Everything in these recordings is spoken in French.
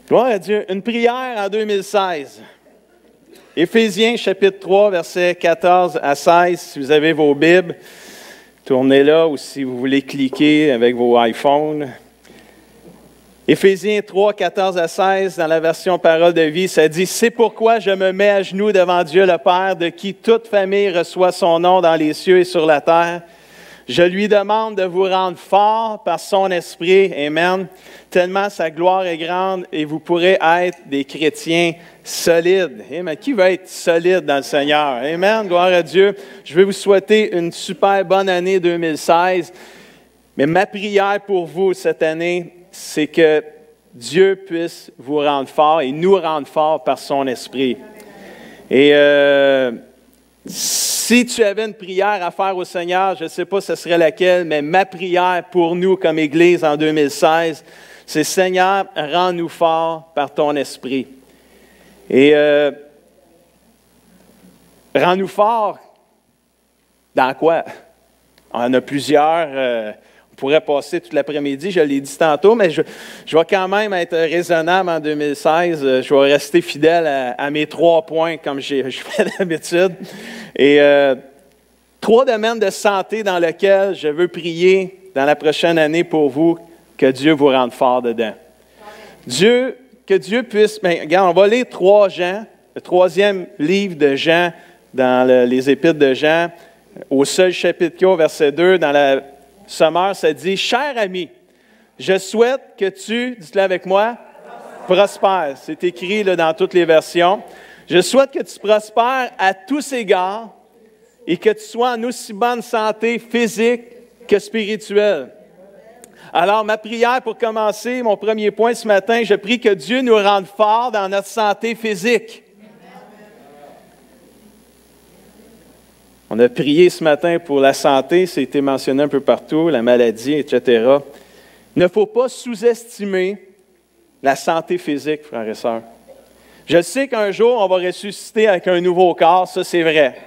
Gloire à Dieu. Une prière en 2016. Éphésiens chapitre 3, versets 14 à 16. Si vous avez vos Bibles, tournez là ou si vous voulez cliquer avec vos iPhones. Éphésiens 3, 14 à 16, dans la version Parole de vie, ça dit « C'est pourquoi je me mets à genoux devant Dieu le Père, de qui toute famille reçoit son nom dans les cieux et sur la terre. Je lui demande de vous rendre fort par son esprit, Amen, tellement sa gloire est grande et vous pourrez être des chrétiens solides. » Amen. Qui veut être solide dans le Seigneur? Amen, gloire à Dieu. Je vais vous souhaiter une super bonne année 2016. Mais ma prière pour vous cette année, c'est que Dieu puisse vous rendre fort et nous rendre forts par son esprit. Et si tu avais une prière à faire au Seigneur, je ne sais pas ce serait laquelle, mais ma prière pour nous comme Église en 2016, c'est « Seigneur, rends-nous forts par ton esprit. » Et rends-nous forts dans quoi? On en a plusieurs. On pourrait passer toute l'après-midi, je l'ai dit tantôt, mais je vais quand même être raisonnable en 2016. Je vais rester fidèle à mes 3 points comme je fais d'habitude. Et 3 domaines de santé dans lesquels je veux prier dans la prochaine année pour vous, que Dieu vous rende fort dedans. Que Dieu puisse... Bien, regarde, on va lire 3 Jean, le 3e livre de Jean, dans les Épîtres de Jean, au seul chapitre 4, verset 2, dans la Sommeur, ça dit « Cher ami, je souhaite que tu, dites-le avec moi, prospères. » C'est écrit là, dans toutes les versions. « Je souhaite que tu prospères à tous égards et que tu sois en aussi bonne santé physique que spirituelle. » Alors, ma prière pour commencer, mon premier point ce matin, je prie que Dieu nous rende forts dans notre santé physique. On a prié ce matin pour la santé, ça a été mentionné un peu partout, la maladie, etc. Il ne faut pas sous-estimer la santé physique, frères et sœurs. Je sais qu'un jour, on va ressusciter avec un nouveau corps, ça c'est vrai.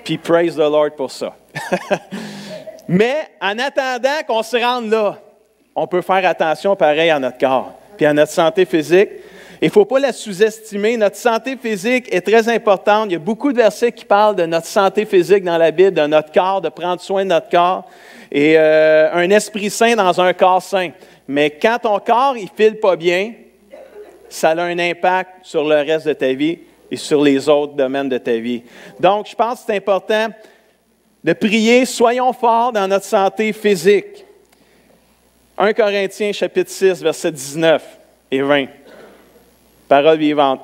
Puis praise the Lord pour ça. Mais en attendant qu'on se rende là, on peut faire attention pareil à notre corps, puis à notre santé physique. Il ne faut pas la sous-estimer. Notre santé physique est très importante. Il y a beaucoup de versets qui parlent de notre santé physique dans la Bible, de notre corps, de prendre soin de notre corps. Et un esprit sain dans un corps sain. Mais quand ton corps, il ne file pas bien, ça a un impact sur le reste de ta vie et sur les autres domaines de ta vie. Donc, je pense que c'est important de prier. Soyons forts dans notre santé physique. 1 Corinthiens, chapitre 6, versets 19 et 20. Parole vivante.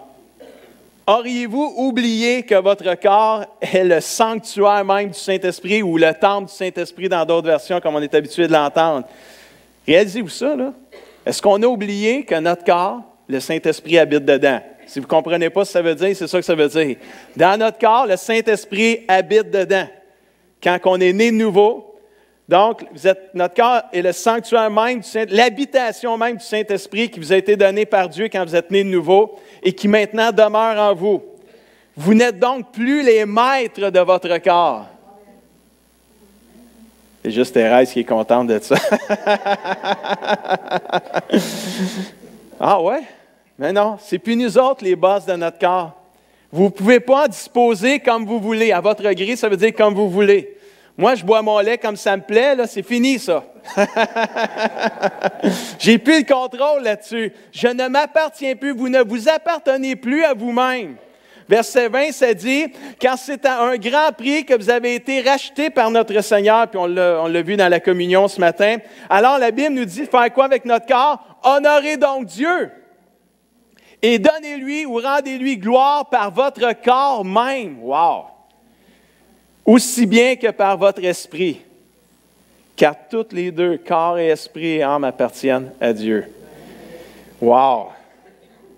Auriez-vous oublié que votre corps est le sanctuaire même du Saint-Esprit ou le temple du Saint-Esprit dans d'autres versions, comme on est habitué de l'entendre? Réalisez-vous ça, là? Est-ce qu'on a oublié que notre corps, le Saint-Esprit habite dedans? Si vous ne comprenez pas ce que ça veut dire, c'est ça que ça veut dire. Dans notre corps, le Saint-Esprit habite dedans. Quand on est né de nouveau, donc, notre corps est le sanctuaire même, l'habitation même du Saint-Esprit qui vous a été donné par Dieu quand vous êtes né de nouveau et qui maintenant demeure en vous. Vous n'êtes donc plus les maîtres de votre corps. C'est juste Thérèse qui est contente de ça. Ah ouais? Mais non, c'est plus nous autres les boss de notre corps. Vous ne pouvez pas en disposer comme vous voulez. À votre gré, ça veut dire comme vous voulez. Moi, je bois mon lait comme ça me plaît, là, c'est fini, ça. J'ai plus le contrôle là-dessus. Je ne m'appartiens plus, vous ne vous appartenez plus à vous-même. Verset 20, ça dit, « Car c'est à un grand prix que vous avez été rachetés par notre Seigneur, puis on l'a vu dans la communion ce matin. Alors, la Bible nous dit, faire quoi avec notre corps? Honorez donc Dieu et donnez-lui ou rendez-lui gloire par votre corps même. » Wow! Aussi bien que par votre esprit, car toutes les deux, corps et esprit et âme, appartiennent à Dieu. Wow!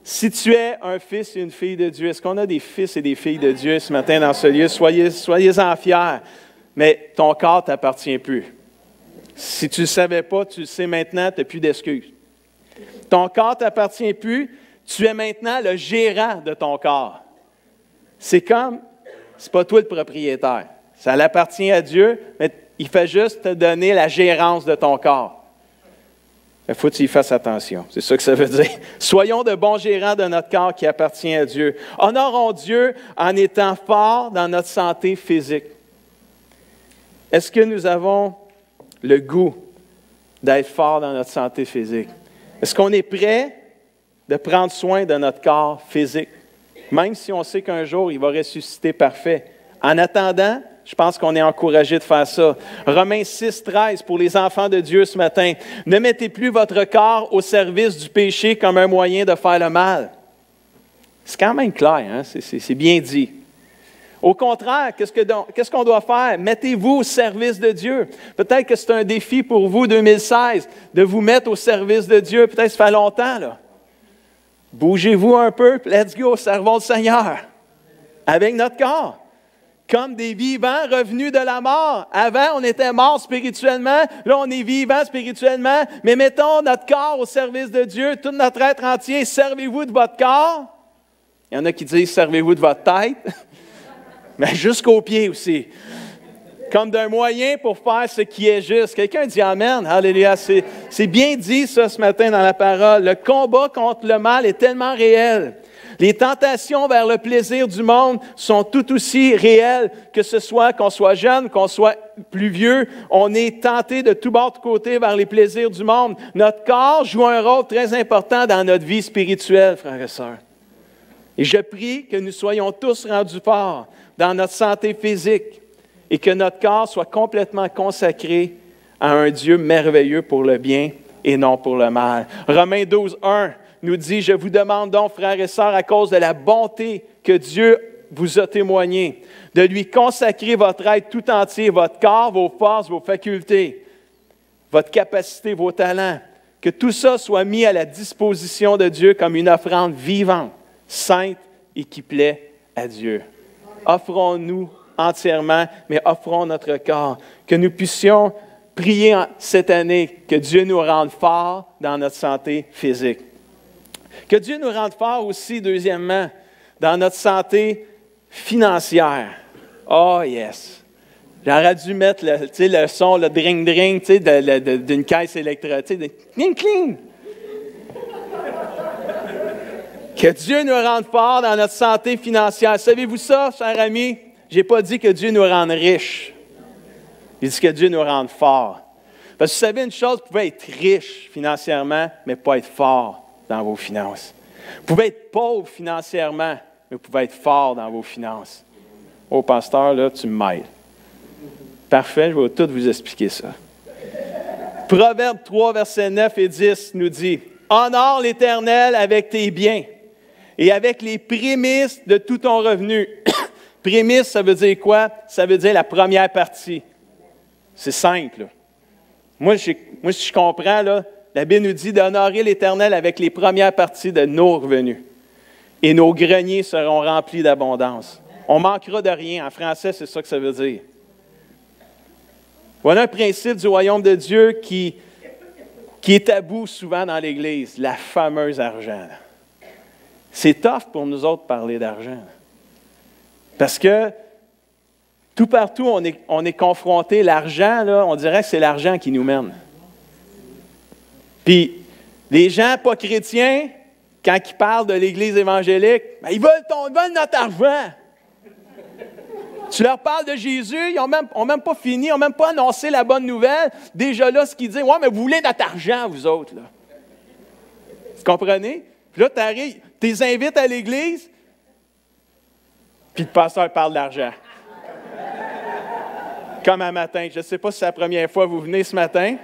Si tu es un fils et une fille de Dieu, est-ce qu'on a des fils et des filles de Dieu ce matin dans ce lieu? Soyez-en fiers, mais ton corps ne t'appartient plus. Si tu ne le savais pas, tu le sais maintenant, tu n'as plus d'excuses. Ton corps ne t'appartient plus, tu es maintenant le gérant de ton corps. C'est comme, c'est pas toi le propriétaire. Ça l'appartient à Dieu, mais il fait juste te donner la gérance de ton corps. Il faut que tu y fasses attention. C'est ça que ça veut dire. Soyons de bons gérants de notre corps qui appartient à Dieu. Honorons Dieu en étant forts dans notre santé physique. Est-ce que nous avons le goût d'être forts dans notre santé physique? Est-ce qu'on est prêt de prendre soin de notre corps physique? Même si on sait qu'un jour, il va ressusciter parfait. En attendant, je pense qu'on est encouragé de faire ça. Romains 6, 13, pour les enfants de Dieu ce matin. Ne mettez plus votre corps au service du péché comme un moyen de faire le mal. C'est quand même clair, hein? C'est bien dit. Au contraire, qu'est-ce qu'on doit faire? Mettez-vous au service de Dieu. Peut-être que c'est un défi pour vous, 2016, de vous mettre au service de Dieu. Peut-être que ça fait longtemps, là. Bougez-vous un peu, let's go, servons le Seigneur. Avec notre corps. Comme des vivants revenus de la mort. Avant, on était morts spirituellement. Là, on est vivants spirituellement. Mais mettons notre corps au service de Dieu, tout notre être entier. Servez-vous de votre corps. Il y en a qui disent, servez-vous de votre tête. Mais jusqu'aux pieds aussi. Comme d'un moyen pour faire ce qui est juste. Quelqu'un dit Amen. Alléluia. C'est bien dit ça ce matin dans la parole. Le combat contre le mal est tellement réel. Les tentations vers le plaisir du monde sont tout aussi réelles, que ce soit qu'on soit jeune, qu'on soit plus vieux. On est tenté de tout bord de côté vers les plaisirs du monde. Notre corps joue un rôle très important dans notre vie spirituelle, frères et sœurs. Et je prie que nous soyons tous rendus forts dans notre santé physique et que notre corps soit complètement consacré à un Dieu merveilleux pour le bien et non pour le mal. Romains 12, 1 nous dit, « Je vous demande donc, frères et sœurs, à cause de la bonté que Dieu vous a témoigné, de lui consacrer votre être tout entier, votre corps, vos forces, vos facultés, votre capacité, vos talents, que tout ça soit mis à la disposition de Dieu comme une offrande vivante, sainte et qui plaît à Dieu. » Offrons-nous entièrement, mais offrons notre corps, que nous puissions prier cette année, que Dieu nous rende forts dans notre santé physique. Que Dieu nous rende forts aussi, deuxièmement, dans notre santé financière. Oh yes! J'aurais dû mettre le son, le dring-dring d'une caisse électrique. Cling-cling! Que Dieu nous rende forts dans notre santé financière. Savez-vous ça, chers amis? Je n'ai pas dit que Dieu nous rende riches. J'ai dit que Dieu nous rende forts. Parce que vous savez une chose, vous pouvez être riche financièrement, mais pas être fort dans vos finances. Vous pouvez être pauvre financièrement, mais vous pouvez être fort dans vos finances. Oh, pasteur, là, tu me mêles. Parfait, je vais tout vous expliquer ça. Proverbe 3, versets 9 et 10 nous dit, « Honore l'Éternel avec tes biens et avec les prémices de tout ton revenu. » Prémices, ça veut dire quoi? Ça veut dire la première partie. C'est simple, là. Moi, si je comprends, là, la Bible nous dit d'honorer l'Éternel avec les premières parties de nos revenus. Et nos greniers seront remplis d'abondance. On manquera de rien. En français, c'est ça que ça veut dire. Voilà un principe du royaume de Dieu qui est tabou souvent dans l'Église, la fameuse argent. C'est tough pour nous autres de parler d'argent. Parce que tout partout, on est confronté, l'argent, là, on dirait que c'est l'argent qui nous mène. Puis, les gens pas chrétiens, quand ils parlent de l'Église évangélique, ben, ils veulent notre argent. Tu leur parles de Jésus, ils n'ont même pas fini, ils n'ont même pas annoncé la bonne nouvelle. Déjà là, ce qu'ils disent, « Ouais, mais vous voulez notre argent, vous autres. » Là. Vous comprenez? Puis là, tu arrives, tu les invites à l'Église, puis le pasteur parle d'argent. Comme un matin. Je ne sais pas si c'est la première fois que vous venez ce matin,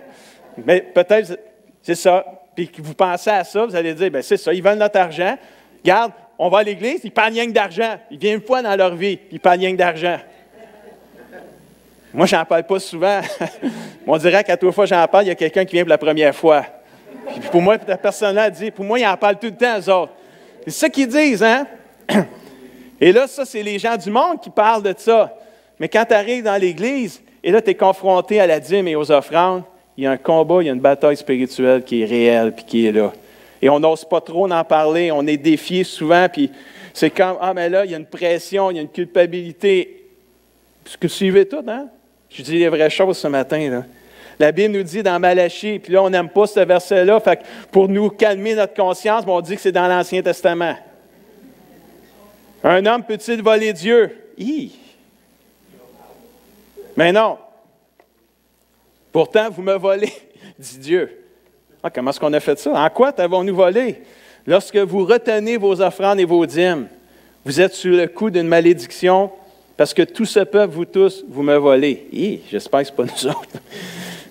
mais peut-être c'est ça. Puis que vous pensez à ça, vous allez dire, bien c'est ça, ils veulent notre argent. Regarde, on va à l'Église, ils parlent rien que d'argent. Ils viennent une fois dans leur vie, ils parlent rien que d'argent. Moi, je n'en parle pas souvent. On dirait qu'à toute fois que j'en parle, il y a quelqu'un qui vient pour la première fois. Puis pour moi, cette personne-là dit, pour moi, ils en parlent tout le temps, eux autres. C'est ça qu'ils disent, hein? Et là, ça, c'est les gens du monde qui parlent de ça. Mais quand tu arrives dans l'Église, et là, tu es confronté à la dîme et aux offrandes, il y a un combat, il y a une bataille spirituelle qui est réelle puis qui est là. Et on n'ose pas trop en parler, on est défié souvent, puis c'est comme, ah, mais là, il y a une pression, il y a une culpabilité. Parce que vous suivez tout, hein? Je dis les vraies choses ce matin, là. La Bible nous dit dans Malachie, puis là, on n'aime pas ce verset-là, fait que pour nous calmer notre conscience, on dit que c'est dans l'Ancien Testament. Un homme peut-il voler Dieu? Hi! Mais non. Pourtant, vous me volez, dit Dieu. Ah, comment est-ce qu'on a fait ça? En quoi t'avons-nous volé? Lorsque vous retenez vos offrandes et vos dîmes, vous êtes sous le coup d'une malédiction parce que tout ce peuple, vous tous, vous me volez. Hi! J'espère que ce n'est pas nous autres.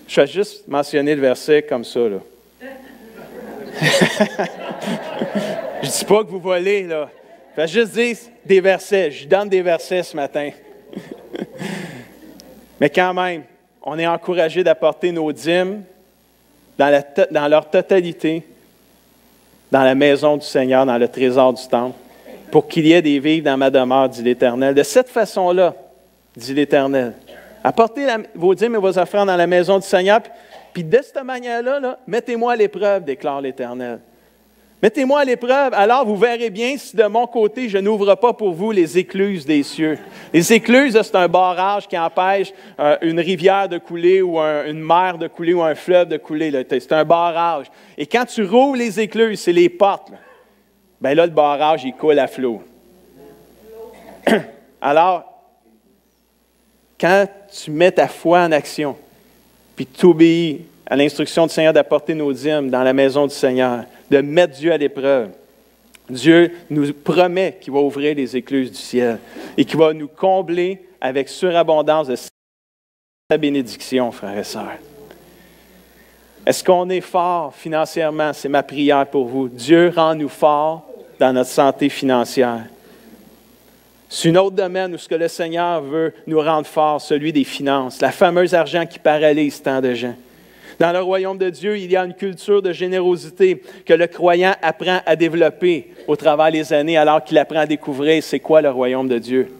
Je vais juste mentionner le verset comme ça, là. Je ne dis pas que vous volez, là. Je vais juste dire des versets. Je donne des versets ce matin. Mais quand même, on est encouragé d'apporter nos dîmes dans leur totalité, dans la maison du Seigneur, dans le trésor du temple, pour qu'il y ait des vivres dans ma demeure, dit l'Éternel. De cette façon-là, dit l'Éternel, apportez vos dîmes et vos offrandes dans la maison du Seigneur, puis de cette manière-là, mettez-moi à l'épreuve, déclare l'Éternel. Mettez-moi à l'épreuve, alors vous verrez bien si de mon côté, je n'ouvre pas pour vous les écluses des cieux. Les écluses, c'est un barrage qui empêche une rivière de couler ou une mer de couler ou un fleuve de couler. Là. C'est un barrage. Et quand tu rouvres les écluses, c'est les portes. Bien là, le barrage, il coule à flot. Alors, quand tu mets ta foi en action, puis tu obéis à l'instruction du Seigneur d'apporter nos dîmes dans la maison du Seigneur, de mettre Dieu à l'épreuve. Dieu nous promet qu'il va ouvrir les écluses du ciel et qu'il va nous combler avec surabondance de sa bénédiction, frères et sœurs. Est-ce qu'on est fort financièrement? C'est ma prière pour vous. Dieu rend-nous forts dans notre santé financière. C'est un autre domaine où ce que le Seigneur veut nous rendre forts, celui des finances, la fameuse argent qui paralyse tant de gens. Dans le royaume de Dieu, il y a une culture de générosité que le croyant apprend à développer au travers des années alors qu'il apprend à découvrir c'est quoi le royaume de Dieu.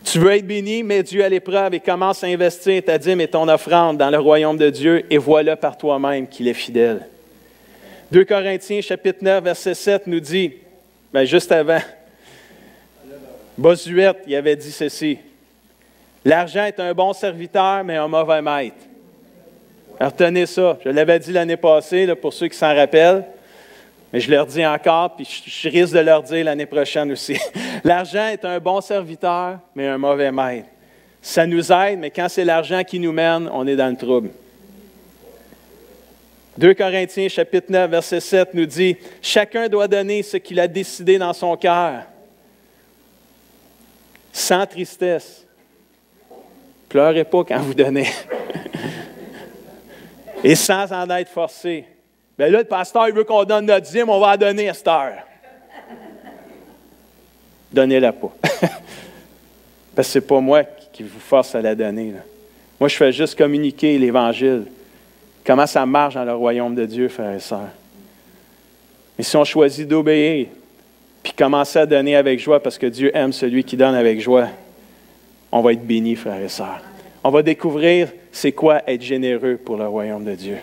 Tu veux être béni, mets Dieu à l'épreuve et commence à investir ta dîme et ton offrande dans le royaume de Dieu et voilà par toi-même qu'il est fidèle. 2 Corinthiens chapitre 9, verset 7 nous dit, juste avant, Bossuet, il avait dit ceci, « L'argent est un bon serviteur, mais un mauvais maître. » Retenez ça. Je l'avais dit l'année passée, là, pour ceux qui s'en rappellent, mais je leur dis encore, puis je risque de leur dire l'année prochaine aussi. L'argent est un bon serviteur, mais un mauvais maître. Ça nous aide, mais quand c'est l'argent qui nous mène, on est dans le trouble. 2 Corinthiens, chapitre 9, verset 7 nous dit, « Chacun doit donner ce qu'il a décidé dans son cœur, sans tristesse. » Pleurez pas quand vous donnez. Et sans en être forcé. Bien là, le pasteur, il veut qu'on donne notre dîme, on va la donner à cette heure. Donnez-la pas. Parce que ce n'est pas moi qui vous force à la donner. Là. Moi, je fais juste communiquer l'Évangile. Comment ça marche dans le royaume de Dieu, frères et sœurs. Mais si on choisit d'obéir, puis commencer à donner avec joie, parce que Dieu aime celui qui donne avec joie, on va être bénis, frères et sœurs. On va découvrir c'est quoi être généreux pour le royaume de Dieu.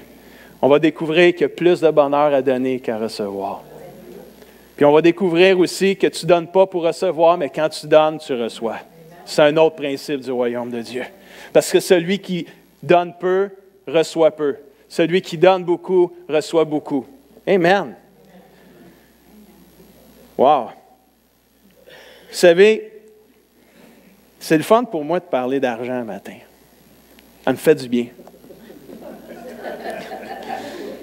On va découvrir qu'il y a plus de bonheur à donner qu'à recevoir. Puis on va découvrir aussi que tu ne donnes pas pour recevoir, mais quand tu donnes, tu reçois. C'est un autre principe du royaume de Dieu. Parce que celui qui donne peu, reçoit peu. Celui qui donne beaucoup, reçoit beaucoup. Amen. Wow. Vous savez, c'est le fun pour moi de parler d'argent un matin. Ça me fait du bien.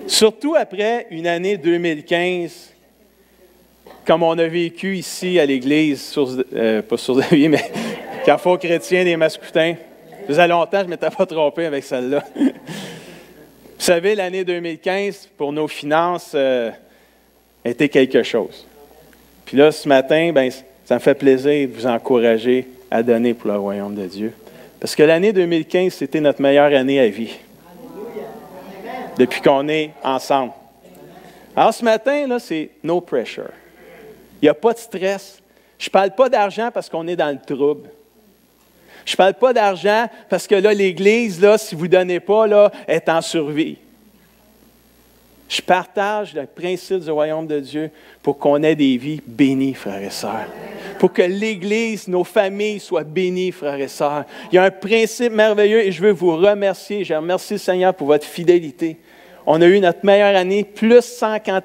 Surtout après une année 2015, comme on a vécu ici à l'Église, pas Source de Vie, mais Carrefour chrétien des Mascoutins. Ça faisait longtemps, je ne m'étais pas trompé avec celle-là. Vous savez, l'année 2015, pour nos finances, était quelque chose. Puis là, ce matin, ça me fait plaisir de vous encourager à donner pour le royaume de Dieu. Parce que l'année 2015, c'était notre meilleure année à vie. Depuis qu'on est ensemble. Alors ce matin, là, c'est no pressure. Il n'y a pas de stress. Je ne parle pas d'argent parce qu'on est dans le trouble. Je ne parle pas d'argent parce que là, l'Église, là, si vous ne donnez pas, là, est en survie. Je partage le principe du royaume de Dieu pour qu'on ait des vies bénies, frères et sœurs. Pour que l'Église, nos familles soient bénies, frères et sœurs. Il y a un principe merveilleux et je veux vous remercier. Je remercie le Seigneur pour votre fidélité. On a eu notre meilleure année, plus 51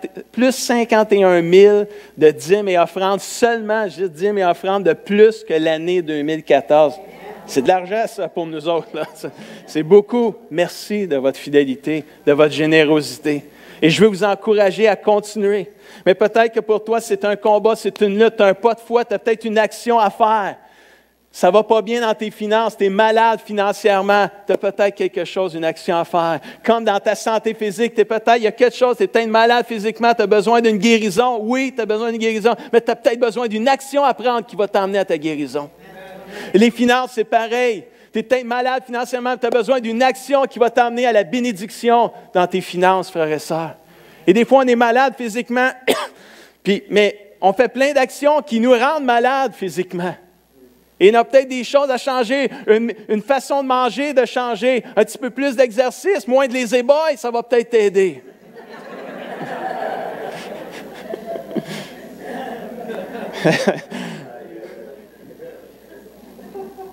000 de dîmes et offrandes, seulement, je dis dîmes et offrandes, de plus que l'année 2014. C'est de l'argent, ça, pour nous autres, là. C'est beaucoup. Merci de votre fidélité, de votre générosité. Et je veux vous encourager à continuer. Mais peut-être que pour toi, c'est un combat, c'est une lutte, un pas de foi, tu as peut-être une action à faire. Ça ne va pas bien dans tes finances, tu es malade financièrement, tu as peut-être quelque chose, une action à faire. Comme dans ta santé physique, il y a quelque chose, tu es peut-être malade physiquement, tu as besoin d'une guérison. Oui, tu as besoin d'une guérison, mais tu as peut-être besoin d'une action à prendre qui va t'emmener à ta guérison. Et les finances, c'est pareil. Tu es peut-être malade financièrement, tu as besoin d'une action qui va t'emmener à la bénédiction dans tes finances, frères et sœurs. Et des fois, on est malade physiquement, mais on fait plein d'actions qui nous rendent malades physiquement. Et il y a peut-être des choses à changer, une façon de manger, de changer, un petit peu plus d'exercice, moins de les ébailles, ça va peut-être t'aider.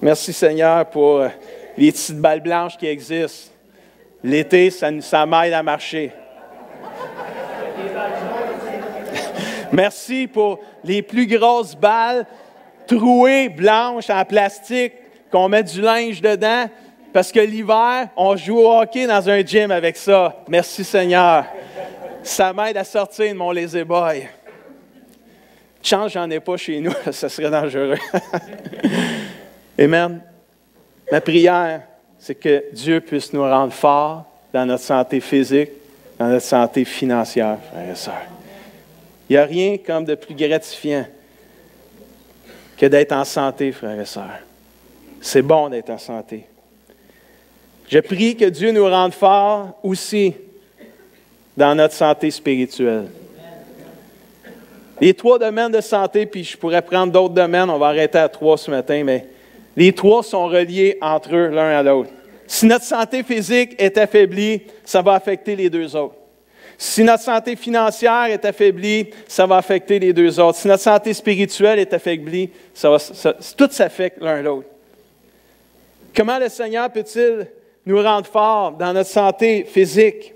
Merci Seigneur pour les petites balles blanches qui existent. L'été, ça m'aide à marcher. Merci pour les plus grosses balles trouées, blanches, en plastique, qu'on met du linge dedans, parce que l'hiver, on joue au hockey dans un gym avec ça. Merci Seigneur. Ça m'aide à sortir de mon lazy boy. Chance, j'en ai pas chez nous, ça serait dangereux. Amen. Ma prière, c'est que Dieu puisse nous rendre forts dans notre santé physique, dans notre santé financière, frères et sœurs. Il n'y a rien comme de plus gratifiant que d'être en santé, frères et sœurs. C'est bon d'être en santé. Je prie que Dieu nous rende forts aussi dans notre santé spirituelle. Les 3 domaines de santé, puis je pourrais prendre d'autres domaines, on va arrêter à 3 ce matin, mais les 3 sont reliés entre eux, l'un à l'autre. Si notre santé physique est affaiblie, ça va affecter les 2 autres. Si notre santé financière est affaiblie, ça va affecter les 2 autres. Si notre santé spirituelle est affaiblie, tout s'affecte l'un l'autre. Comment le Seigneur peut-il nous rendre forts dans notre santé physique?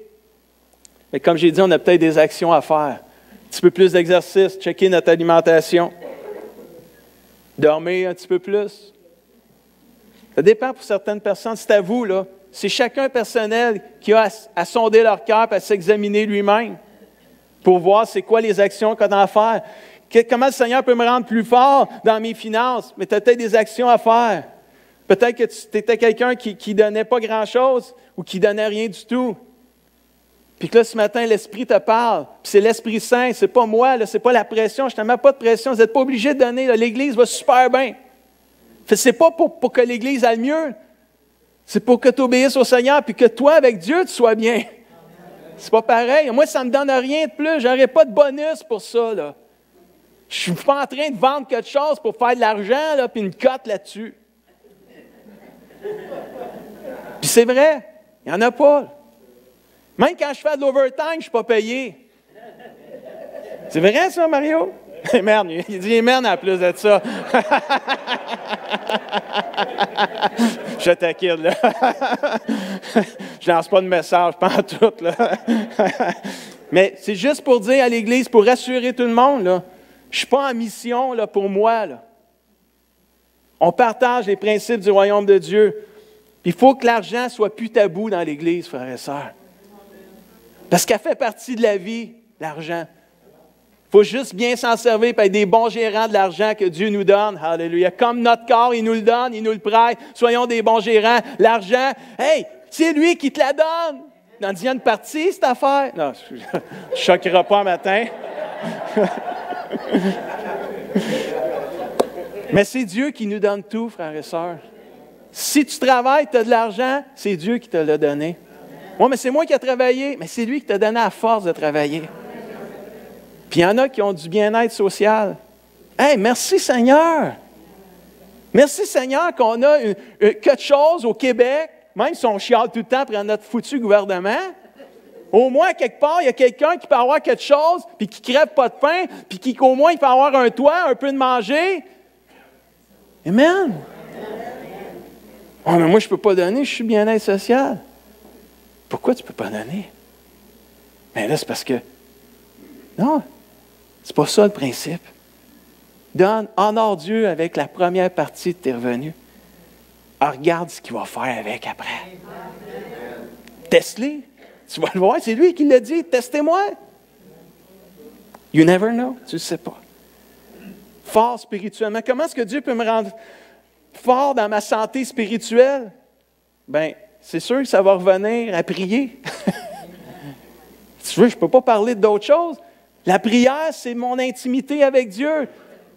Mais comme j'ai dit, on a peut-être des actions à faire. Un petit peu plus d'exercice, checker notre alimentation, dormir un petit peu plus. Ça dépend pour certaines personnes. C'est à vous, là. C'est chacun personnel qui a à sonder leur cœur et à s'examiner lui-même pour voir c'est quoi les actions qu'on a à faire. Comment le Seigneur peut me rendre plus fort dans mes finances? Mais tu as peut-être des actions à faire. Peut-être que tu étais quelqu'un qui ne donnait pas grand-chose ou qui ne donnait rien du tout. Puis que là, ce matin, l'Esprit te parle. Puis c'est l'Esprit Saint, c'est pas moi, ce n'est pas la pression. Je ne te mets pas de pression. Vous n'êtes pas obligé de donner. Là. L'Église va super bien. Ce n'est pas pour que l'Église aille mieux. C'est pour que tu obéisses au Seigneur puis que toi, avec Dieu, tu sois bien. C'est pas pareil. Moi, ça ne me donne rien de plus. Je n'aurai pas de bonus pour ça. Là. Je ne suis pas en train de vendre quelque chose pour faire de l'argent là, puis une cote là-dessus. Puis c'est vrai, il n'y en a pas. Même quand je fais de l'overtime, je ne suis pas payé. C'est vrai ça, Mario? Merde, il dit merde en plus de ça. Je taquine, là. Je lance pas de message, pas en tout, là. Mais c'est juste pour dire à l'Église, pour rassurer tout le monde, là, je ne suis pas en mission là, pour moi. Là. On partage les principes du royaume de Dieu. Il faut que l'argent soit plus tabou dans l'Église, frères et sœurs. Parce qu'elle fait partie de la vie, l'argent. Il faut juste bien s'en servir et être des bons gérants de l'argent que Dieu nous donne. Alléluia. Comme notre corps, il nous le donne, il nous le prête. Soyons des bons gérants. L'argent, hey, c'est lui qui te la donne. Dans une partie, cette affaire. Non, je ne choquerai pas un matin. Mais c'est Dieu qui nous donne tout, frères et sœurs. Si tu travailles, tu as de l'argent, c'est Dieu qui te l'a donné. Oui, mais c'est moi qui ai travaillé. Mais c'est lui qui t'a donné la force de travailler. Puis il y en a qui ont du bien-être social. Hey, merci Seigneur! Merci Seigneur qu'on a quelque chose au Québec, même si on chiale tout le temps après notre foutu gouvernement. Au moins, quelque part, il y a quelqu'un qui peut avoir quelque chose, puis qui ne crève pas de pain, puis qui, qu'au moins, il peut avoir un toit, un peu de manger. Amen. Oh, mais moi, je ne peux pas donner, je suis bien-être social. Pourquoi tu ne peux pas donner? Bien là, c'est parce que... Non, c'est pas ça le principe. Donne, honore Dieu avec la première partie de tes revenus. Alors, regarde ce qu'il va faire avec après. Teste-les. Tu vas le voir, c'est lui qui l'a dit. Testez-moi. You never know. Tu ne sais pas. Fort spirituellement. Comment est-ce que Dieu peut me rendre fort dans ma santé spirituelle? Bien, c'est sûr que ça va revenir à prier. Tu veux, je ne peux pas parler d'autre chose. La prière, c'est mon intimité avec Dieu.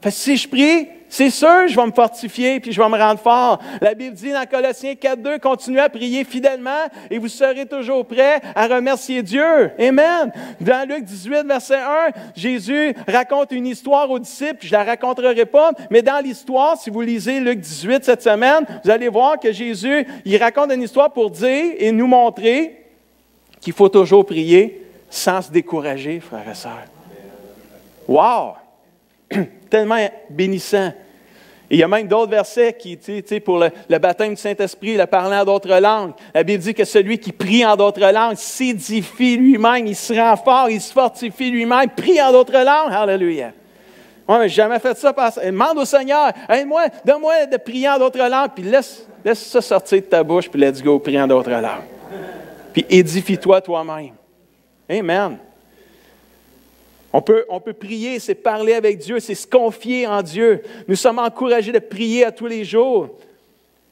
Fait que si je prie, c'est sûr, je vais me fortifier puis je vais me rendre fort. La Bible dit dans Colossiens 4:2, continuez à prier fidèlement et vous serez toujours prêts à remercier Dieu. Amen. Dans Luc 18, verset 1, Jésus raconte une histoire aux disciples. Je ne la raconterai pas, mais dans l'histoire, si vous lisez Luc 18 cette semaine, vous allez voir que Jésus, il raconte une histoire pour dire et nous montrer qu'il faut toujours prier sans se décourager, frères et sœurs. Wow! Tellement bénissant. Et il y a même d'autres versets qui, tu sais, pour le baptême du Saint-Esprit, le parler en d'autres langues. La Bible dit que celui qui prie en d'autres langues s'édifie lui-même, il se rend fort, il se fortifie lui-même, prie en d'autres langues. Alléluia. Moi, mais j'ai jamais fait ça. Demande au Seigneur, aide-moi, donne-moi de prier en d'autres langues, puis laisse ça sortir de ta bouche, puis let's go, prie en d'autres langues. Puis édifie-toi toi-même. Amen. On peut prier, c'est parler avec Dieu, c'est se confier en Dieu. Nous sommes encouragés de prier à tous les jours.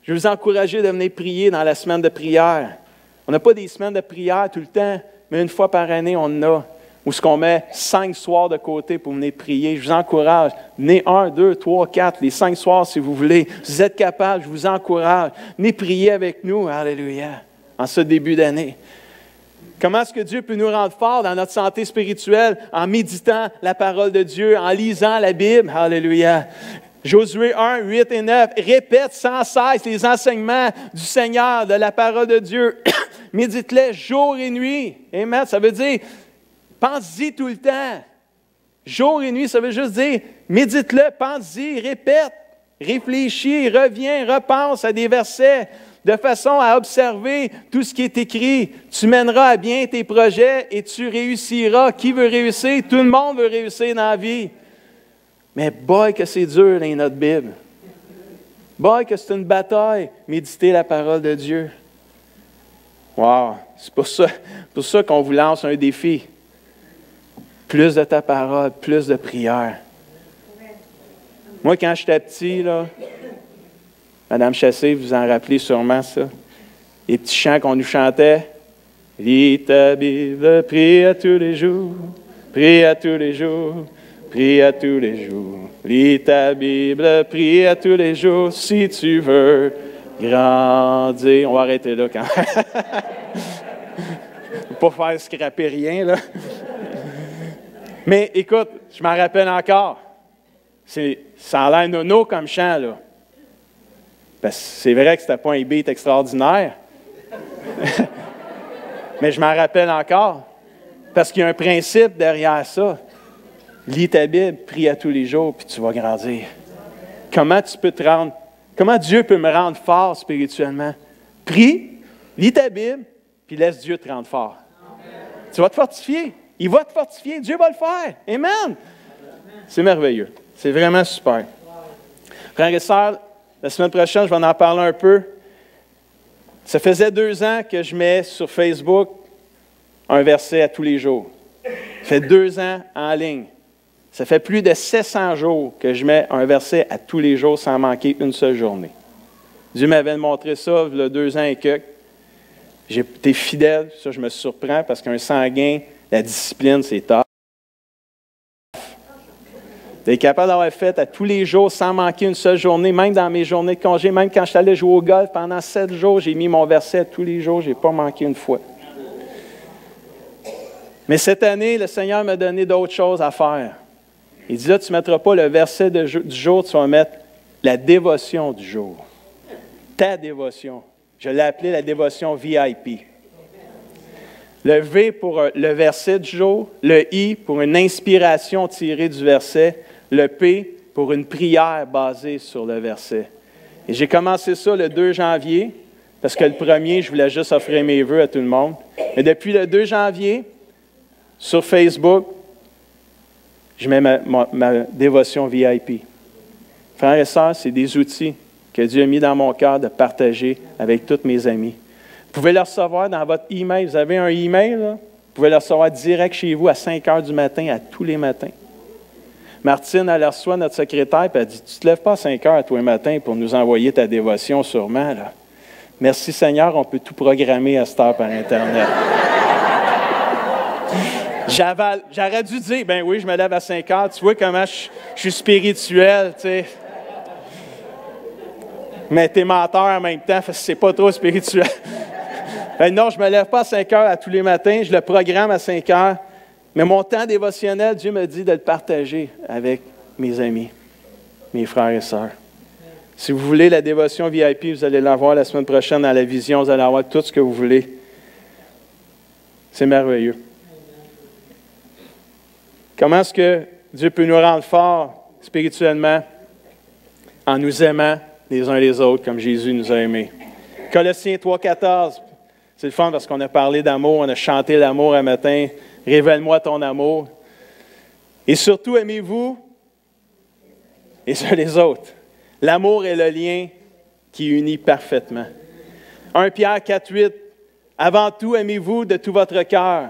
Je vais vous encourager de venir prier dans la semaine de prière. On n'a pas des semaines de prière tout le temps, mais une fois par année, on en a. Où est-ce qu'on met 5 soirs de côté pour venir prier. Je vous encourage. Venez 1, 2, 3, 4, les 5 soirs si vous voulez. Si vous êtes capable, je vous encourage. Venez prier avec nous. Alléluia. En ce début d'année. Comment est-ce que Dieu peut nous rendre forts dans notre santé spirituelle en méditant la parole de Dieu, en lisant la Bible? Alléluia. Josué 1, 8 et 9. Répète sans cesse les enseignements du Seigneur, de la parole de Dieu. Médite-les jour et nuit. Amen. Ça veut dire, pense-y tout le temps. Jour et nuit, ça veut juste dire, médite-le, pense-y, répète, réfléchis, reviens, repense à des versets. De façon à observer tout ce qui est écrit. Tu mèneras à bien tes projets et tu réussiras. Qui veut réussir? Tout le monde veut réussir dans la vie. Mais boy que c'est dur dans notre Bible. Boy que c'est une bataille, méditer la parole de Dieu. Wow! C'est pour ça qu'on vous lance un défi. Plus de ta parole, plus de prière. Moi, quand j'étais petit, là, Madame Chassé, vous en rappelez sûrement ça. Les petits chants qu'on nous chantait. Lis ta Bible, prie à tous les jours, prie à tous les jours, prie à tous les jours. Lis ta Bible, prie à tous les jours, si tu veux grandir. On va arrêter là quand même. Pas faire scraper rien, là. Mais écoute, je m'en rappelle encore. Ça a l'air nono comme chant, là. Parce que c'est vrai que ce n'était pas un beat extraordinaire. Mais je m'en rappelle encore. Parce qu'il y a un principe derrière ça. Lis ta Bible, prie à tous les jours, puis tu vas grandir. Comment Dieu peut me rendre fort spirituellement? Prie, lis ta Bible, puis laisse Dieu te rendre fort. Amen. Tu vas te fortifier. Il va te fortifier. Dieu va le faire. Amen. C'est merveilleux. C'est vraiment super. Frères et sœurs, la semaine prochaine, je vais en parler un peu. Ça faisait 2 ans que je mets sur Facebook un verset à tous les jours. Ça fait 2 ans en ligne. Ça fait plus de 700 jours que je mets un verset à tous les jours sans manquer une seule journée. Dieu m'avait montré ça il y a 2 ans et quelques. J'ai été fidèle, ça je me surprends parce qu'un sanguin, la discipline, c'est tard. D'être capable d'avoir fait à tous les jours sans manquer une seule journée, même dans mes journées de congé, même quand je suis allé jouer au golf, pendant 7 jours, j'ai mis mon verset à tous les jours, je n'ai pas manqué une fois. Mais cette année, le Seigneur m'a donné d'autres choses à faire. Il dit là, tu ne mettras pas le verset du jour, tu vas mettre la dévotion du jour. Ta dévotion. Je l'ai appelée la dévotion VIP. Le V pour le verset du jour, le I pour une inspiration tirée du verset, le P pour une prière basée sur le verset. Et j'ai commencé ça le 2 janvier, parce que le 1er, je voulais juste offrir mes vœux à tout le monde. Mais depuis le 2 janvier, sur Facebook, je mets ma dévotion VIP. Frères et sœurs, c'est des outils que Dieu a mis dans mon cœur de partager avec tous mes amis. Vous pouvez le recevoir dans votre email. Vous avez un email, là? Vous pouvez le recevoir direct chez vous à 5 heures du matin, à tous les matins. Martine, elle reçoit notre secrétaire, puis elle dit, tu ne te lèves pas à 5 heures tous les matins pour nous envoyer ta dévotion sûrement, là. Merci Seigneur, on peut tout programmer à cette heure par Internet. J'aurais dû dire, ben oui, je me lève à 5 heures, tu vois comment je suis spirituel, tu sais. Mais t'es menteur en même temps, c'est pas trop spirituel. Ben non, je ne me lève pas à 5 heures à tous les matins, je le programme à 5 heures. Mais mon temps dévotionnel, Dieu me dit de le partager avec mes amis, mes frères et sœurs. Si vous voulez la dévotion VIP, vous allez l'avoir la semaine prochaine dans la vision, vous allez avoir tout ce que vous voulez. C'est merveilleux. Comment est-ce que Dieu peut nous rendre forts spirituellement en nous aimant les uns les autres comme Jésus nous a aimés? Colossiens 3,14, c'est le fun parce qu'on a parlé d'amour, on a chanté l'amour un matin. Révèle-moi ton amour. Et surtout, aimez-vous les uns les autres. L'amour est le lien qui unit parfaitement. 1 Pierre 4,8. Avant tout, aimez-vous de tout votre cœur,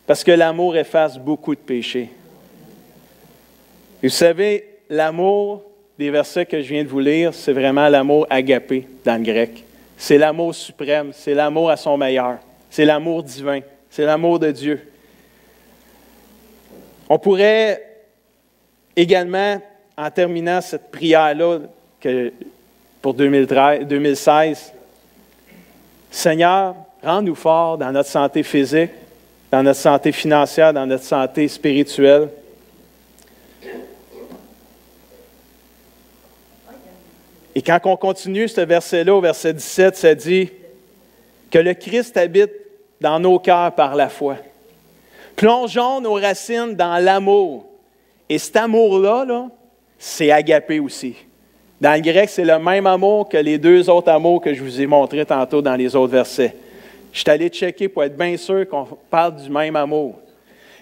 parce que l'amour efface beaucoup de péchés. Et vous savez, l'amour, des versets que je viens de vous lire, c'est vraiment l'amour agapé dans le grec. C'est l'amour suprême, c'est l'amour à son meilleur, c'est l'amour divin, c'est l'amour de Dieu. On pourrait également, en terminant cette prière-là pour 2016, Seigneur, rends-nous forts dans notre santé physique, dans notre santé financière, dans notre santé spirituelle. Et quand on continue ce verset-là, au verset 17, ça dit que le Christ habite dans nos cœurs par la foi. Plongeons nos racines dans l'amour. Et cet amour-là, là, c'est agapé aussi. Dans le grec, c'est le même amour que les deux autres amours que je vous ai montrés tantôt dans les autres versets. Je suis allé checker pour être bien sûr qu'on parle du même amour.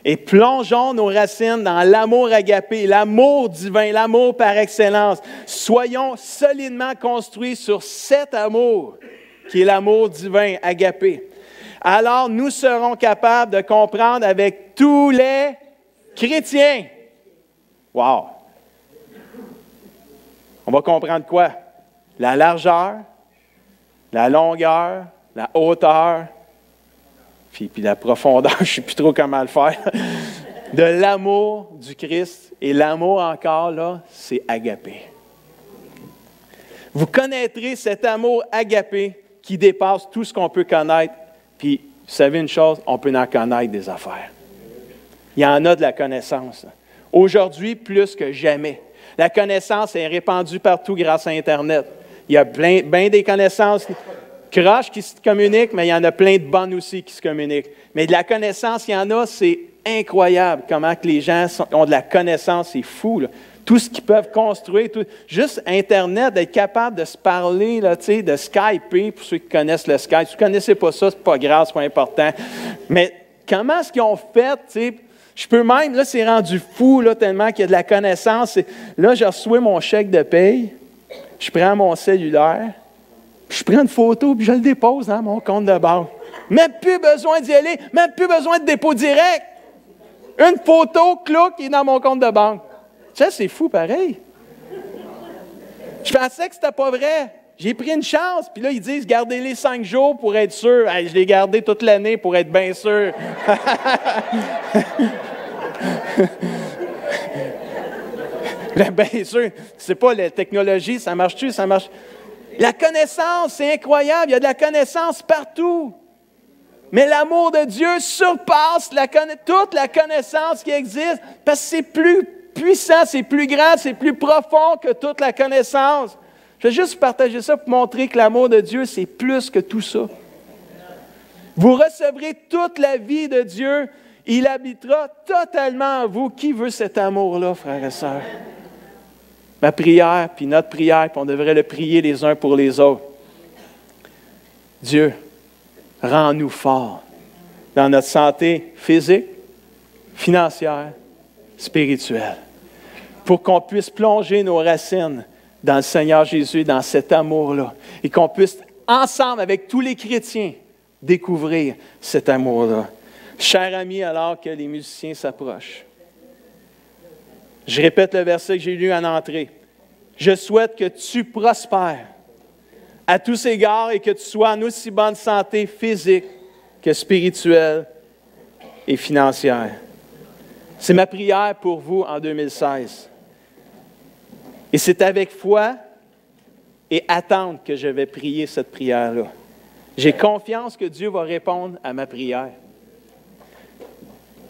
Et plongeons nos racines dans l'amour agapé, l'amour divin, l'amour par excellence. Soyons solidement construits sur cet amour, qui est l'amour divin agapé. Alors nous serons capables de comprendre avec tous les chrétiens. Wow! On va comprendre quoi? La largeur, la longueur, la hauteur, puis la profondeur, je ne sais plus trop comment le faire, de l'amour du Christ. Et l'amour encore, là, c'est agapé. Vous connaîtrez cet amour agapé qui dépasse tout ce qu'on peut connaître. Puis, vous savez une chose, on peut en connaître des affaires. Il y en a de la connaissance. Aujourd'hui, plus que jamais. La connaissance est répandue partout grâce à Internet. Il y a bien des connaissances croches qui se communiquent, mais il y en a plein de bonnes aussi qui se communiquent. Mais de la connaissance, il y en a, c'est incroyable comment que les gens ont de la connaissance, c'est fou, là. Tout ce qu'ils peuvent construire, juste Internet, d'être capable de se parler, là, de Skyper, pour ceux qui connaissent le Skype. Si vous ne connaissez pas ça, ce n'est pas grave, ce n'est pas important. Mais comment est-ce qu'ils ont fait, je peux même, là, c'est rendu fou, là, tellement qu'il y a de la connaissance. Là, je reçois mon chèque de paye, je prends mon cellulaire, je prends une photo, puis je le dépose dans mon compte de banque. Même plus besoin d'y aller, même plus besoin de dépôt direct. Une photo, clouc, qui est dans mon compte de banque. Ça, c'est fou, pareil. Je pensais que c'était pas vrai. J'ai pris une chance, puis là, ils disent, gardez-les 5 jours pour être sûr. Hey, je l'ai gardé toute l'année pour être bien sûr. Bien sûr, c'est pas la technologie, ça marche-tu? Ça marche. La connaissance, c'est incroyable. Il y a de la connaissance partout. Mais l'amour de Dieu surpasse toute la connaissance qui existe parce que c'est plus puissant, c'est plus grand, c'est plus profond que toute la connaissance. Je vais juste partager ça pour montrer que l'amour de Dieu, c'est plus que tout ça. Vous recevrez toute la vie de Dieu. Il habitera totalement en vous. Qui veut cet amour-là, frères et sœurs? Ma prière, puis notre prière, puis on devrait le prier les uns pour les autres. Dieu, rends-nous forts dans notre santé physique, financière, spirituelle, pour qu'on puisse plonger nos racines dans le Seigneur Jésus, dans cet amour-là, et qu'on puisse, ensemble, avec tous les chrétiens, découvrir cet amour-là. Chers amis, alors que les musiciens s'approchent, je répète le verset que j'ai lu en entrée. Je souhaite que tu prospères à tous égards et que tu sois en aussi bonne santé physique que spirituelle et financière. C'est ma prière pour vous en 2016. Et c'est avec foi et attente que je vais prier cette prière-là. J'ai confiance que Dieu va répondre à ma prière.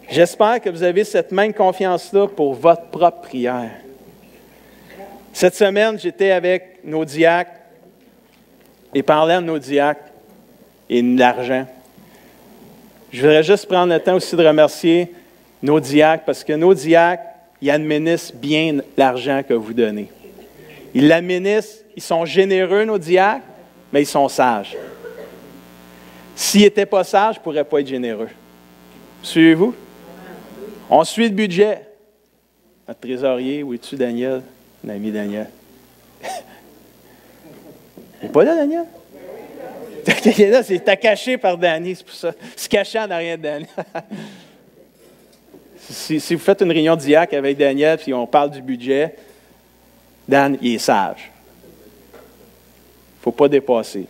J'espère que vous avez cette même confiance-là pour votre propre prière. Cette semaine, j'étais avec nos diacres et parlant de nos diacres et de l'argent. Je voudrais juste prendre le temps aussi de remercier nos diacres parce que nos diacres, ils administrent bien l'argent que vous donnez. Ils l'administrent, ils sont généreux, nos diacres, mais ils sont sages. S'ils n'étaient pas sages, ils ne pourraient pas être généreux. Suivez-vous? On suit le budget. Notre trésorier, où es-tu, Daniel? Mon ami Daniel. Il n'est pas là, Daniel? T'as caché par Danny, c'est pour ça. C'est caché en arrière de Daniel. Si vous faites une réunion diacre avec Daniel et on parle du budget, Dan, il est sage. Il ne faut pas dépasser.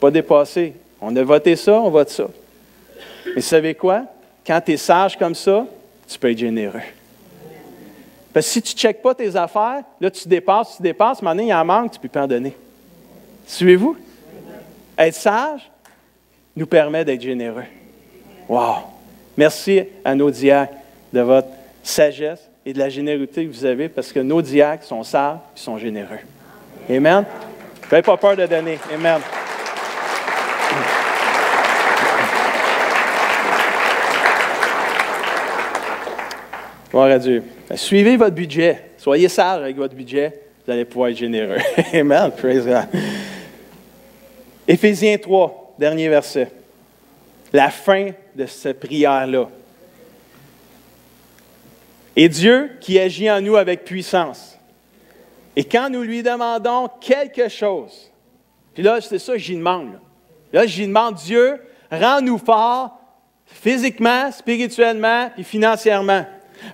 Pas dépasser. On a voté ça, on vote ça. Mais vous savez quoi? Quand tu es sage comme ça, tu peux être généreux. Parce que si tu ne checkes pas tes affaires, là, tu dépasses, maintenant, il en manque, tu ne peux pas en donner. Suivez-vous? Être sage nous permet d'être généreux. Wow! Merci à nos diacres de votre sagesse et de la générosité que vous avez, parce que nos diacres sont sages et sont généreux. Amen? N'ayez pas peur de donner. Amen. Gloire à Dieu. Suivez votre budget. Soyez sage avec votre budget. Vous allez pouvoir être généreux. Amen. Praise God. Éphésiens 3, dernier verset. La fin de cette prière-là. Et Dieu qui agit en nous avec puissance. Et quand nous lui demandons quelque chose, puis là, c'est ça que j'y demande. Là, j'y demande, Dieu, rends-nous forts physiquement, spirituellement et financièrement.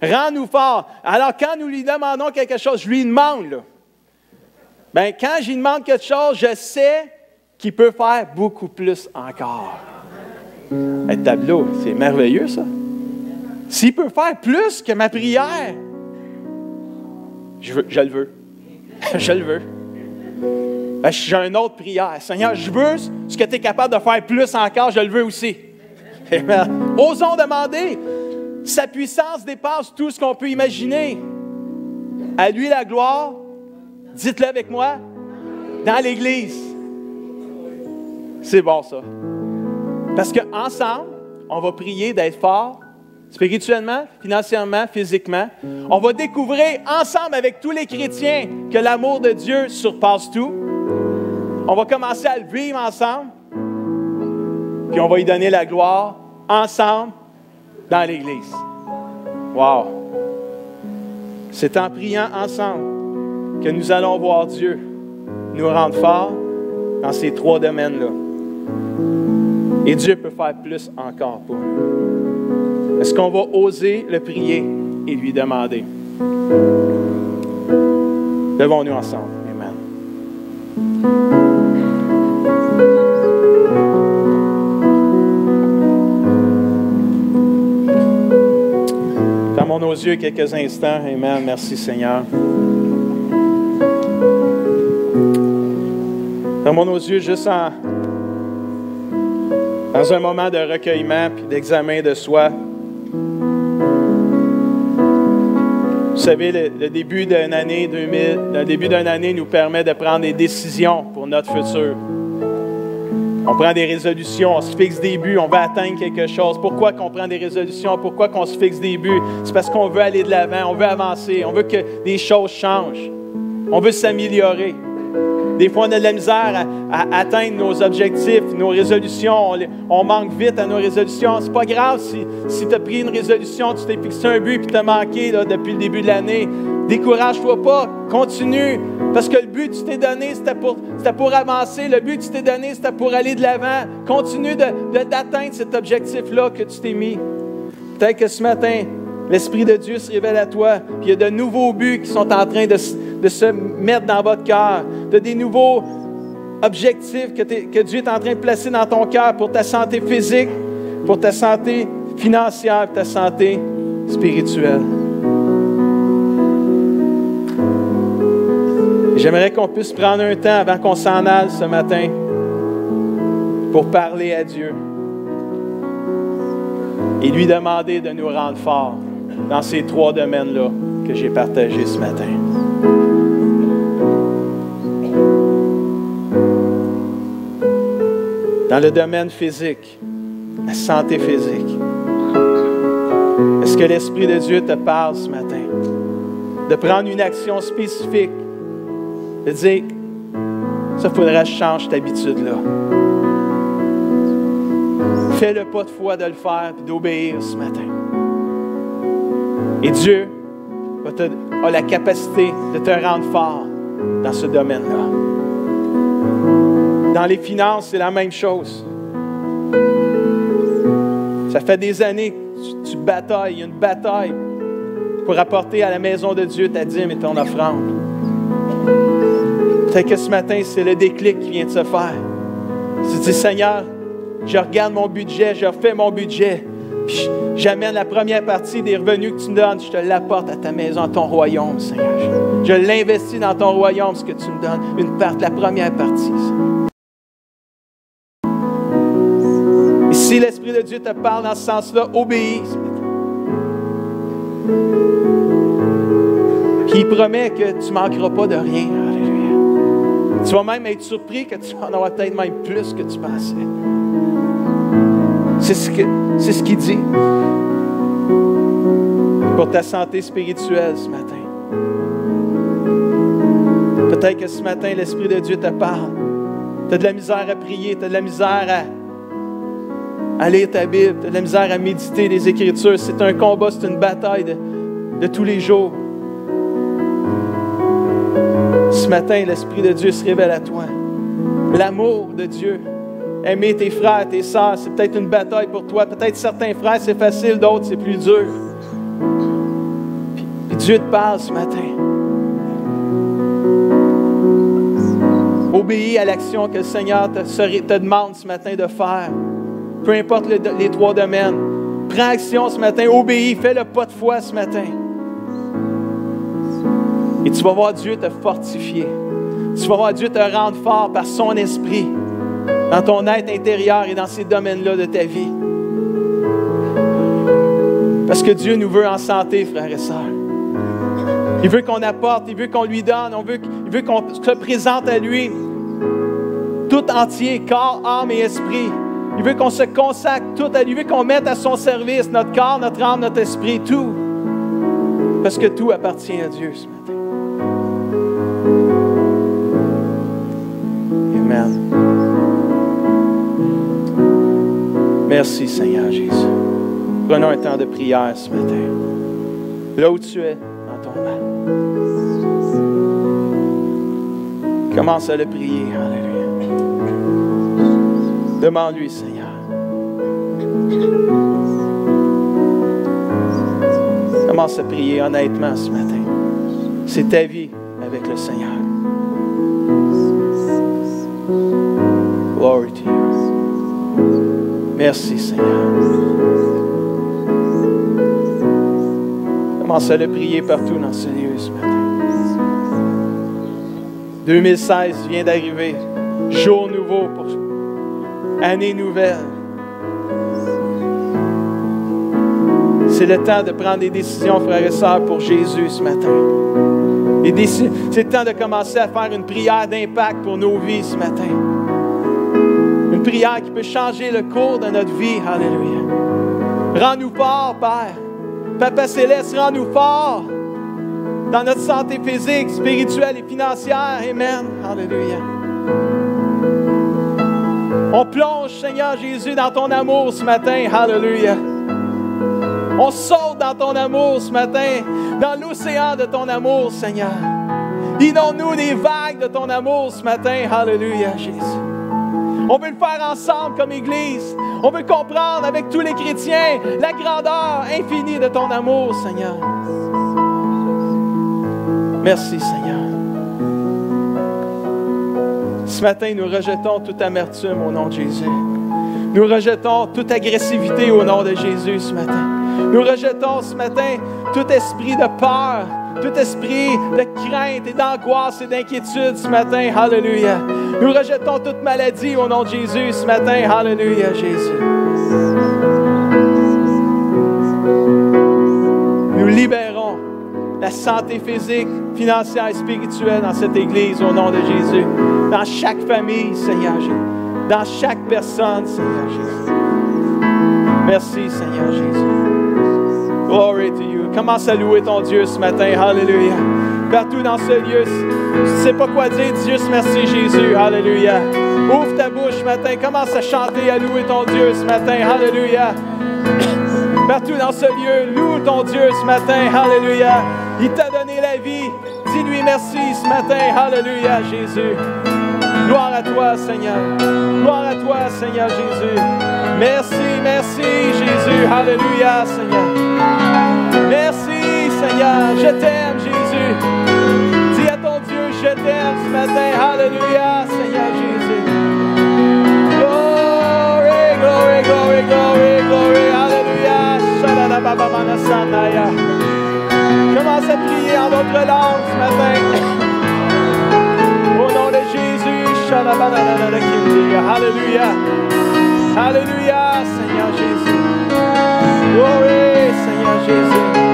Rends-nous forts. Alors, quand nous lui demandons quelque chose, je lui demande, là. Bien, quand j'y demande quelque chose, je sais qu'il peut faire beaucoup plus encore. Un tableau, c'est merveilleux, ça. S'il peut faire plus que ma prière, je le veux. Je le veux. Ben, j'ai une autre prière. Seigneur, je veux ce que tu es capable de faire plus encore, je le veux aussi. Amen. Osons demander. Sa puissance dépasse tout ce qu'on peut imaginer. À lui la gloire. Dites-le avec moi. Dans l'Église. C'est bon, ça. Parce qu'ensemble, on va prier d'être forts, spirituellement, financièrement, physiquement. On va découvrir ensemble avec tous les chrétiens que l'amour de Dieu surpasse tout. On va commencer à le vivre ensemble. Puis on va y donner la gloire ensemble dans l'Église. Wow! C'est en priant ensemble que nous allons voir Dieu nous rendre forts dans ces trois domaines-là. Et Dieu peut faire plus encore pour nous. Est-ce qu'on va oser le prier et lui demander? Levons-nous ensemble. Amen. Fermons nos yeux quelques instants. Amen. Merci Seigneur. Fermons nos yeux juste dans un moment de recueillement puis d'examen de soi. Vous savez, le début d'une année 2000, le début d'une année nous permet de prendre des décisions pour notre futur. On prend des résolutions, on se fixe des buts, on veut atteindre quelque chose. Pourquoi qu'on prend des résolutions? Pourquoi qu'on se fixe des buts? C'est parce qu'on veut aller de l'avant, on veut avancer, on veut que des choses changent. On veut s'améliorer. Des fois, on a de la misère à atteindre nos objectifs, nos résolutions. On manque vite à nos résolutions. C'est pas grave si tu as pris une résolution, tu t'es fixé un but et tu as manqué là, depuis le début de l'année. Décourage-toi pas, continue. Parce que le but que tu t'es donné, c'était pour avancer. Le but que tu t'es donné, c'était pour aller de l'avant. Continue d'atteindre cet objectif-là que tu t'es mis. Peut-être que ce matin, l'Esprit de Dieu se révèle à toi. Puis il y a de nouveaux buts qui sont en train de se mettre dans votre cœur. De des nouveaux objectifs que Dieu est en train de placer dans ton cœur pour ta santé physique, pour ta santé financière, pour ta santé spirituelle. J'aimerais qu'on puisse prendre un temps avant qu'on s'en aille ce matin pour parler à Dieu et lui demander de nous rendre forts dans ces 3 domaines-là que j'ai partagés ce matin. Dans le domaine physique, la santé physique, est-ce que l'Esprit de Dieu te parle ce matin? De prendre une action spécifique, de dire, ça faudrait que je change cette habitude-là. Fais le pas de foi de le faire et d'obéir ce matin. Et Dieu a la capacité de te rendre fort dans ce domaine-là. Dans les finances, c'est la même chose. Ça fait des années que tu batailles, il y a une bataille pour apporter à la maison de Dieu ta dîme et ton offrande. Peut-être que ce matin, c'est le déclic qui vient de se faire. Tu dis, Seigneur, je regarde mon budget, je refais mon budget, puis j'amène la première partie des revenus que tu me donnes, je te l'apporte à ta maison, à ton royaume, Seigneur. Je l'investis dans ton royaume, ce que tu me donnes, la première partie. Et si l'Esprit de Dieu te parle dans ce sens-là, obéis. Puis il promet que tu ne manqueras pas de rien. Alléluia. Tu vas même être surpris que tu vas en avoir peut-être même plus que tu pensais. C'est ce qu'il dit. Pour ta santé spirituelle ce matin. Peut-être que ce matin, l'Esprit de Dieu te parle. Tu as de la misère à prier, tu as de la misère à lire ta Bible, tu as de la misère à méditer les Écritures. C'est un combat, c'est une bataille de tous les jours. Ce matin, l'Esprit de Dieu se révèle à toi. L'amour de Dieu. Aimer tes frères, tes sœurs, c'est peut-être une bataille pour toi. Peut-être certains frères, c'est facile, d'autres, c'est plus dur. Puis Dieu te parle ce matin. Obéis à l'action que le Seigneur te demande ce matin de faire. Peu importe les 3 domaines. Prends action ce matin, obéis, fais le pas de foi ce matin. Et tu vas voir Dieu te fortifier. Tu vas voir Dieu te rendre fort par son esprit dans ton être intérieur et dans ces domaines-là de ta vie. Parce que Dieu nous veut en santé, frères et sœurs. Il veut qu'on apporte, il veut qu'on lui donne, il veut qu'on se présente à lui tout entier, corps, âme et esprit. Il veut qu'on se consacre tout à lui, il veut qu'on mette à son service notre corps, notre âme, notre esprit, tout. Parce que tout appartient à Dieu ce matin. Amen. Merci Seigneur Jésus. Prenons un temps de prière ce matin. Là où tu es, dans ton mal. Commence à le prier. Alléluia. Demande-lui, Seigneur. Commence à prier honnêtement ce matin. C'est ta vie avec le Seigneur. Glory to you. Merci, Seigneur. Commence à le prier partout dans ce lieu ce matin. 2016 vient d'arriver. Jour nouveau pour année nouvelle. C'est le temps de prendre des décisions, frères et sœurs, pour Jésus ce matin. C'est le temps de commencer à faire une prière d'impact pour nos vies ce matin. Une prière prière qui peut changer le cours de notre vie. Alléluia. Rends-nous forts, Père. Papa Céleste, rends-nous forts dans notre santé physique, spirituelle et financière. Amen. Alléluia. On plonge, Seigneur Jésus, dans ton amour ce matin. Alléluia. On saute dans ton amour ce matin, dans l'océan de ton amour, Seigneur. Inonde-nous des vagues de ton amour ce matin. Alléluia, Jésus. On veut le faire ensemble comme Église. On veut comprendre avec tous les chrétiens la grandeur infinie de ton amour, Seigneur. Merci, Seigneur. Ce matin, nous rejetons toute amertume au nom de Jésus. Nous rejetons toute agressivité au nom de Jésus ce matin. Nous rejetons ce matin tout esprit de peur, tout esprit de crainte et d'angoisse et d'inquiétude ce matin. Alléluia. Nous rejetons toute maladie au nom de Jésus ce matin. Alléluia, Jésus. Nous libérons la santé physique, financière et spirituelle dans cette Église au nom de Jésus. Dans chaque famille, Seigneur Jésus. Dans chaque personne, Seigneur Jésus. Merci, Seigneur Jésus. Glory to you. Commence à louer ton Dieu ce matin. Alléluia. Partout dans ce lieu, si tu ne sais pas quoi dire, dis juste merci Jésus. Alléluia. Ouvre ta bouche ce matin. Commence à chanter, à louer ton Dieu ce matin. Alléluia. Partout dans ce lieu, loue ton Dieu ce matin. Alléluia. Il t'a donné la vie. Dis-lui merci ce matin. Alléluia, Jésus. Gloire à toi, Seigneur. Gloire à toi, Seigneur Jésus. Merci, merci, Jésus. Alléluia, Seigneur. Merci, Seigneur. Je t'aime, Jésus. Dis à ton Dieu, je t'aime ce matin. Alléluia, Seigneur Jésus. Glory, glory, glory, glory, glory. Alléluia. Commence à prier en d'autres langues ce matin. Au nom de Jésus. Alléluia. Alléluia, Seigneur Jésus. Glory, Seigneur Jésus.